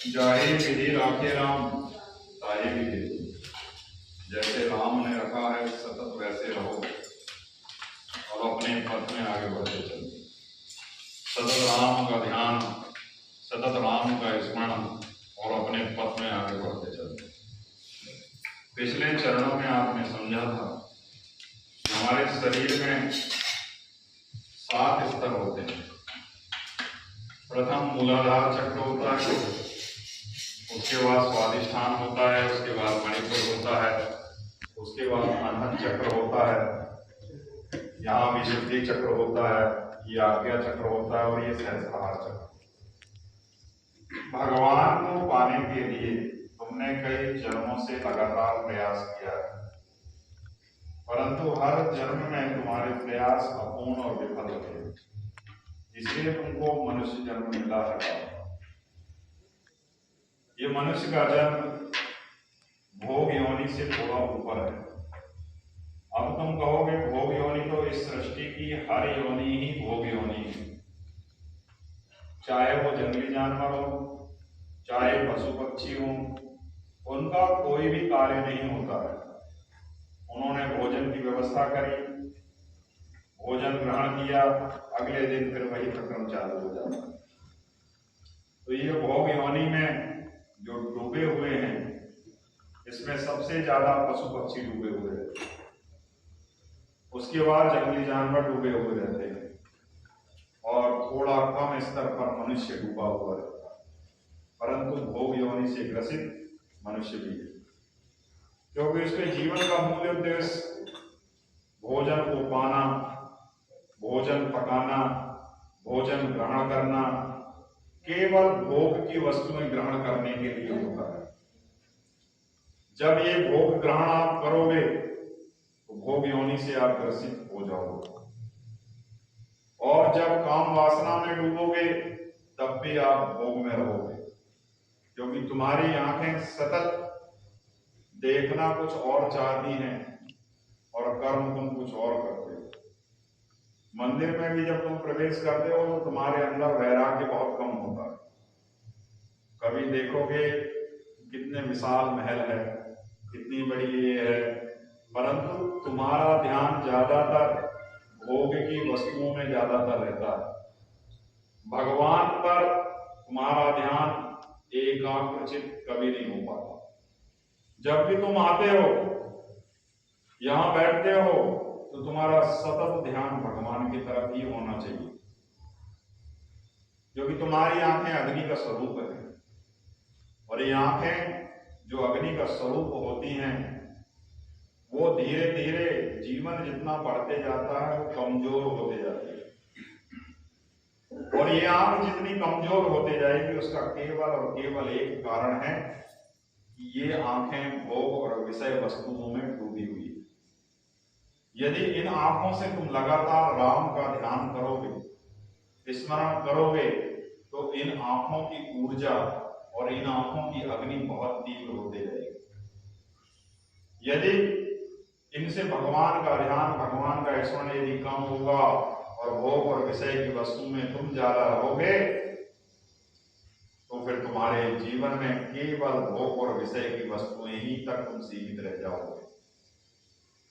जाहे विधि राखे राम, ताहे विधि दो। जैसे राम ने रखा है सतत वैसे रहो और अपने पथ में आगे बढ़ते चलो। सतत राम का ध्यान, सतत राम का स्मरण और अपने पथ में आगे बढ़ते चलो। पिछले चरणों में आपने समझा था कि हमारे शरीर में 7 स्तर होते हैं। प्रथम मूलाधार चक्र होता है, उसके बाद स्वादिष्ठान होता है, उसके बाद मणिपुर होता है, उसके बाद अनहद चक्र होता है, यहाँ विशुद्धि चक्र होता है, ये आज्ञा चक्र होता है और ये सहस्त्रार चक्र। भगवान को पाने के लिए तुमने कई जन्मों से लगातार प्रयास किया है, परंतु हर जन्म में तुम्हारे प्रयास अपूर्ण और विफल रहे, इसलिए तुमको मनुष्य जन्म मिला है। ये मनुष्य का जन्म भोग योनि से थोड़ा ऊपर है। अब तुम कहोगे भोग योनि तो इस सृष्टि की हर योनि ही भोग योनि है, चाहे वो जंगली जानवर हो, चाहे पशु पक्षी हो, उनका कोई भी कार्य नहीं होता है। उन्होंने भोजन की व्यवस्था करी, भोजन ग्रहण किया, अगले दिन फिर वही प्रक्रम चालू हो जाता है। तो ये भोग योनि में जो डूबे हुए हैं, इसमें सबसे ज्यादा पशु पक्षी डूबे हुए हैं, उसके बाद जंगली जानवर डूबे हुए रहते हैं और थोड़ा कम स्तर पर मनुष्य डूबा हुआ रहता है। परंतु भोग योनि से ग्रसित मनुष्य भी है, क्योंकि उसके जीवन का मूल उद्देश्य भोजन को पाना, भोजन पकाना, भोजन ग्रहण करना, केवल भोग की वस्तुएं ग्रहण करने के लिए होता है। जब ये भोग ग्रहण आप करोगे तो भोग योनि से आप ग्रसित हो जाओगे, और जब काम वासना में डूबोगे तब भी आप भोग में रहोगे, क्योंकि तुम्हारी आंखें सतत देखना कुछ और चाहती हैं और कर्म तुम कुछ और करते हो। मंदिर में भी जब तुम प्रवेश करते हो तो तुम्हारे अंदर वैराग्य बहुत कम होता है। कभी देखोगे कितने विशाल महल है, कितनी बड़ी ये है, परंतु तुम्हारा ध्यान ज्यादातर भोग की वस्तुओं में ज्यादातर रहता है। भगवान पर तुम्हारा ध्यान एकाग्रचित कभी नहीं हो पाता। जब भी तुम आते हो, यहां बैठते हो, तो तुम्हारा सतत ध्यान भगवान की तरफ ही होना चाहिए, क्योंकि तुम्हारी आंखें अग्नि का स्वरूप है, और ये आंखें जो अग्नि का स्वरूप होती हैं, वो धीरे धीरे जीवन जितना बढ़ते जाता है वो कमजोर होते जाती है, और ये आंख जितनी कमजोर होते जाएगी उसका केवल और केवल एक कारण है कि ये आंखें भोग और विषय वस्तुओं में डूबी हुई है। यदि इन आंखों से तुम लगातार राम का ध्यान करोगे, स्मरण करोगे, तो इन आंखों की ऊर्जा और इन आंखों की अग्नि बहुत तीव्र होते जाएगी। यदि इनसे भगवान का ध्यान, भगवान का स्मरण यदि कम होगा और भोग और विषय की वस्तु में तुम ज्यादा रहोगे, तो फिर तुम्हारे जीवन में केवल भोग और विषय की वस्तुएं ही तक तुम सीमित रह जाओगे।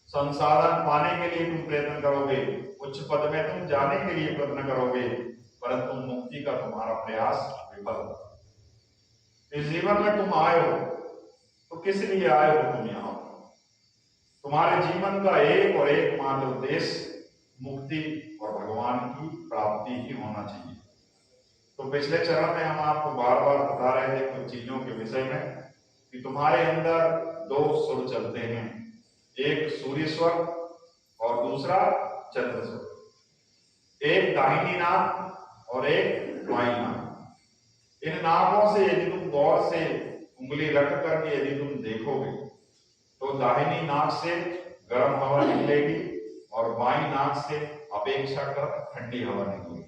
संसाधन पाने के लिए तुम प्रयत्न करोगे, उच्च पद में तुम जाने के लिए प्रयत्न करोगे, परंतु मुक्ति का तुम्हारा प्रयास विफल होगा। इस जीवन में तुम आए हो तो किस लिए आए हो? तुम यहां तुम्हारे जीवन का एक और एकमात्र उद्देश्य मुक्ति और भगवान की प्राप्ति ही होना चाहिए। तो पिछले चरण में हम आपको बार बार बता रहे थे कुछ चीजों के विषय में कि तुम्हारे अंदर 2 सुर चलते हैं, एक सूर्य स्वर और दूसरा चंद्र स्वर, एक दाहिनी नाक और एक बाईं नाक। इन नाकों से यदि तुम गौर से उंगली रख करके यदि तुम देखोगे तो दाहिनी नाक से गर्म हवा निकलेगी और बाईं नाक से अपेक्षाकृत ठंडी हवा निकलेगी।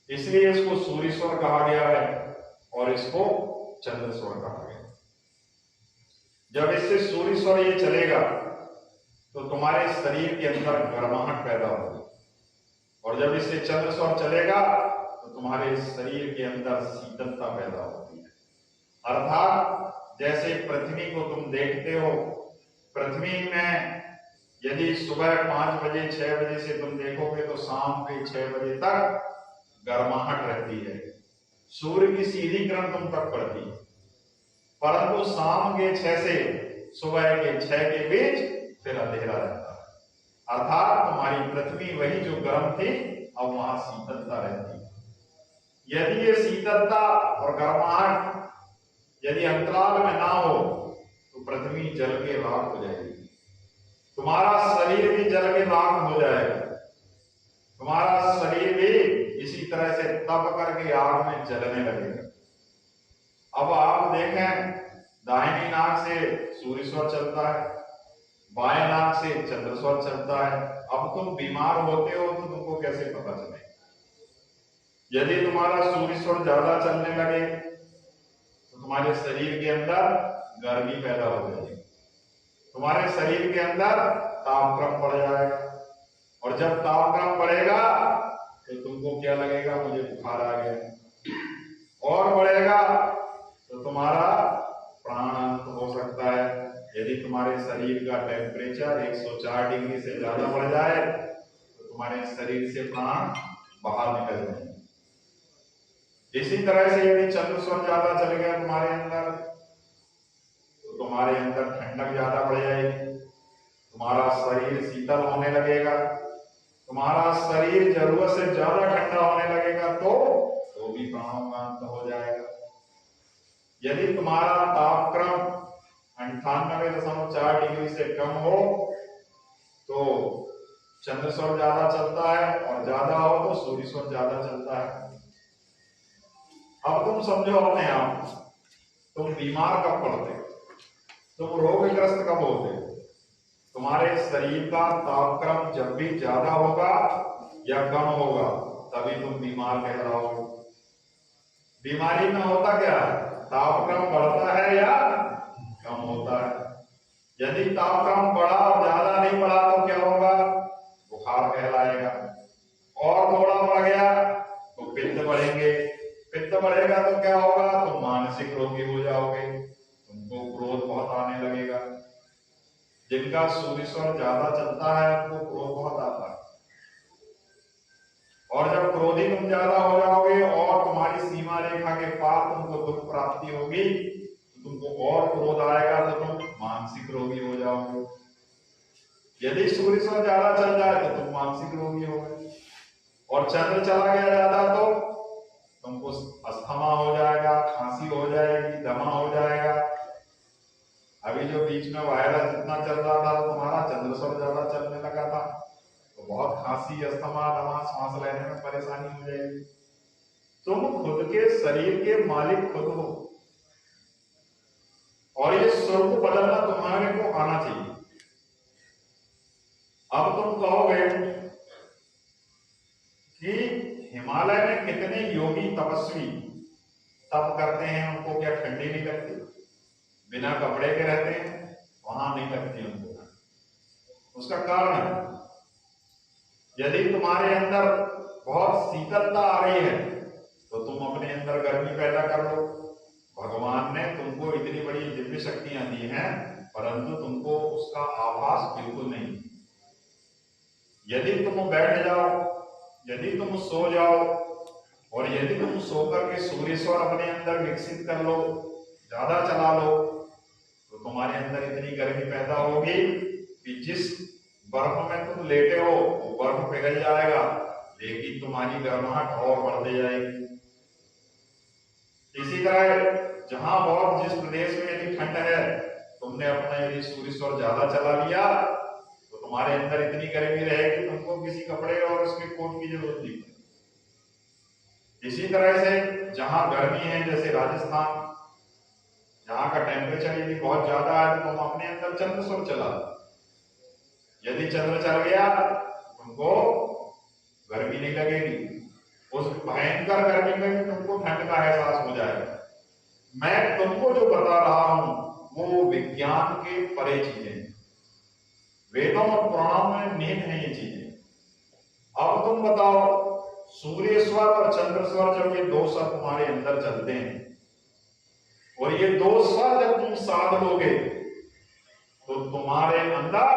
इसलिए इसको सूर्य स्वर कहा गया है और इसको चंद्र स्वर कहा गया। जब इससे सूर्य स्वर ये चलेगा तो तुम्हारे शरीर के अंदर गर्माहट पैदा होगी, और जब इससे चंद्र स्वर चलेगा तो तुम्हारे शरीर के अंदर शीतलता पैदा होती है। अर्थात जैसे पृथ्वी को तुम देखते हो, पृथ्वी में यदि सुबह 5 बजे 6 बजे से तुम देखोगे तो शाम के 6 बजे तक गर्माहट रहती है, सूर्य की सीधी किरण तुम तक पड़ती है, परंतु शाम के 6 से सुबह के 6 के बीच फिर अंधेरा रहता है। अर्थात तुम्हारी पृथ्वी वही जो गर्म थी अब वहां शीतलता रहती है। यदि ये शीतलता और गर्माहट यदि अंतराल में ना हो तो पृथ्वी जल के राख हो जाएगी, तुम्हारा शरीर भी जल के राख हो जाएगा, तुम्हारा शरीर भी इसी तरह से तप करके आग में जलने लगेगा। अब आप देखें, दाहिनी नाक से सूर्य स्वर चलता है, बाएं नाक से चंद्र स्वर चलता है। अब तुम बीमार होते हो तो तुमको कैसे पता चलेगा? यदि तुम्हारा सूर्य स्वर ज्यादा चलने लगे तो तुम्हारे शरीर के अंदर गर्मी पैदा हो जाएगी, तुम्हारे शरीर के अंदर तापक्रम बढ़ जाएगा, और जब तापक्रम बढ़ेगा तो तुमको क्या लगेगा? मुझे बुखार आ गया। और बढ़ेगा तो तुम्हारा प्राणांत हो सकता है। यदि तुम्हारे शरीर का टेम्परेचर 104 डिग्री से ज्यादा बढ़ जाए तो तुम्हारे शरीर से प्राण बाहर निकल जाएंगे। इसी तरह से यदि चंद्र स्वर ज्यादा चल गया तुम्हारे अंदर तो तुम्हारे अंदर ठंडक ज्यादा बढ़ जाएगी, तुम्हारा शरीर शीतल होने लगेगा, तुम्हारा शरीर जरूरत से ज्यादा ठंडा होने लगेगा तो भी प्राणों का अंत हो जाएगा। यदि तुम्हारा तापक्रम 98.4 डिग्री से कम हो तो चंद्र स्वर ज्यादा चलता है, और ज्यादा हो तो सूर्य स्वर ज्यादा चलता है। अब तुम समझो अपने आप, तुम बीमार कब पड़ते, तुम रोगग्रस्त कब होते? तुम्हारे शरीर का तापक्रम जब भी ज्यादा होगा या कम होगा तभी तुम बीमार कहलाओगे। बीमारी में होता क्या है? तापक्रम बढ़ता है या कम होता है। यदि तापक्रम बढ़ा और ज्यादा नहीं बढ़ा तो क्या होगा? बुखार कहलाएगा। और थोड़ा बढ़ गया तो पित्त बढ़ेंगे, पित्त बढ़ेगा तो क्या होगा? तुम मानसिक रोगी हो जाओगे, तुमको क्रोध बहुत आने लगेगा। जिनका सूर्य स्वर ज्यादा चलता है उनको क्रोध बहुत आता है, और जब क्रोधी तुम ज्यादा हो जाओगे और तुम्हारी सीमा रेखा के पार तुमको दुख प्राप्ति होगी तो तुमको और क्रोध आएगा तो तुम मानसिक रोगी हो जाओगे। यदि सूर्य स्वर ज्यादा चल जाए तो तुम मानसिक रोगी हो गए, और चंद्र चला गया ज्यादा तो तुमको अस्थमा हो जाएगा, खांसी हो जाएगी, दमा हो जाएगा। अभी जो बीच में वायरस जितना चल रहा था तुम्हारा चंद्र स्वर ज्यादा चलने लगा था तो बहुत खांसी, अस्थमा, दमा, सांस लेने में परेशानी हो जाएगी। तुम खुद के शरीर के मालिक खुद हो, और ये स्वर को बदलना तुम्हारे को आना चाहिए। अब तुम कहोगे कि हिमालय में कितने योगी तपस्वी तप करते हैं, उनको क्या ठंडी नहीं लगती? बिना कपड़े के रहते हैं, वहां नहीं लगती उनको। उसका कारण है, यदि तुम्हारे अंदर बहुत शीतलता आ रही है तो तुम अपने अंदर गर्मी पैदा कर लो। भगवान ने तुमको इतनी बड़ी दिव्य शक्तियां दी हैं, परंतु तुमको उसका आभास बिल्कुल नहीं। यदि तुम बैठ जाओ, यदि तुम सो जाओ, और यदि तुम सोकर के सूर्य स्वर अपने अंदर विकसित कर लो, ज्यादा चला लो, तो तुम्हारे अंदर इतनी गर्मी पैदा होगी कि जिस बर्फ में तुम लेटे हो वो बर्फ पिघल जाएगा, लेकिन तुम्हारी गर्माहट और बढ़ती जाएगी। इसी तरह जहां बहुत जिस प्रदेश में यदि ठंड है, तुमने अपना यदि सूर्य स्वर ज्यादा चला लिया तो तुम्हारे अंदर इतनी गर्मी रहेगी तुमको किसी कपड़े और उसके कोट की जरूरत नहीं। इसी तरह से जहां गर्मी है, जैसे राजस्थान, जहां का टेम्परेचर यदि बहुत ज्यादा है तो तुम अपने अंदर चंद्र स्वर चला। यदि चंद्र चल गया तुमको गर्मी नहीं लगेगी, उस भयंकर गर्मी में भी तुमको ठंड का एहसास हो जाएगा। मैं तुमको जो बता रहा हूं वो विज्ञान के परे चीजें हैं, वेदों और पुराणों में निहित है ये चीजें। अब तुम बताओ, सूर्य स्वर और चंद्र स्वर जब ये दो स्वर तुम्हारे अंदर चलते हैं, और ये दो स्वर जब तुम साध लोगे तो तुम्हारे अंदर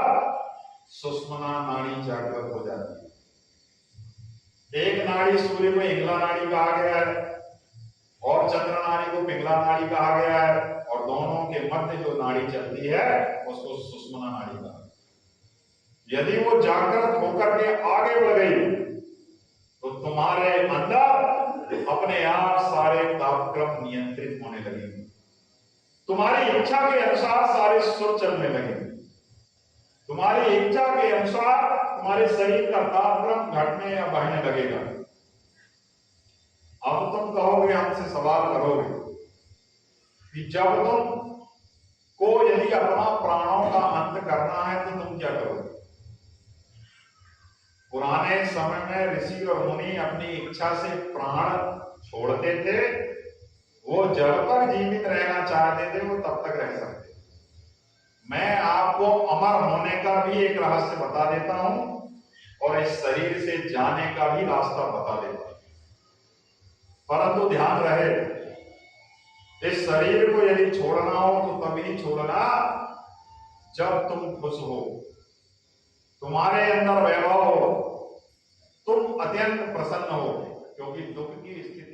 सुषुम्ना नाड़ी जागृत हो जाती है। एक नाड़ी सूर्य को इंगला नाड़ी कहा गया है और चंद्र नाड़ी को पिंगला नाड़ी कहा गया है, और दोनों के मध्य जो नाड़ी चलती है उसको सुषुम्ना नाड़ी कहा। यदि वो जागृत होकर के आगे बढ़ गई तो तुम्हारे अंदर अपने आप सारे तापक्रम नियंत्रित होने लगेंगे, तुम्हारी इच्छा के अनुसार सारे सुर चलने लगेंगे, तुम्हारी इच्छा के अनुसार तुम्हारे शरीर का तापक्रम घटने या बढ़ने लगेगा। अब तुम कहोगे, हमसे सवाल करोगे कि जब तुम को यदि अपना प्राणों का अंत करना है तो तुम क्या करोगे? पुराने समय में ऋषि और मुनि अपनी इच्छा से प्राण छोड़ते थे, वो जब तक जीवित रहना चाहते थे वो तब तक रह सकते। मैं आपको अमर होने का भी एक रहस्य बता देता हूं और इस शरीर से जाने का भी रास्ता बता देता हूं, परंतु ध्यान रहे, इस शरीर को यदि छोड़ना हो तो तभी छोड़ना जब तुम खुश हो, तुम्हारे अंदर वैभव हो, तुम अत्यंत प्रसन्न हो, क्योंकि दुख की स्थिति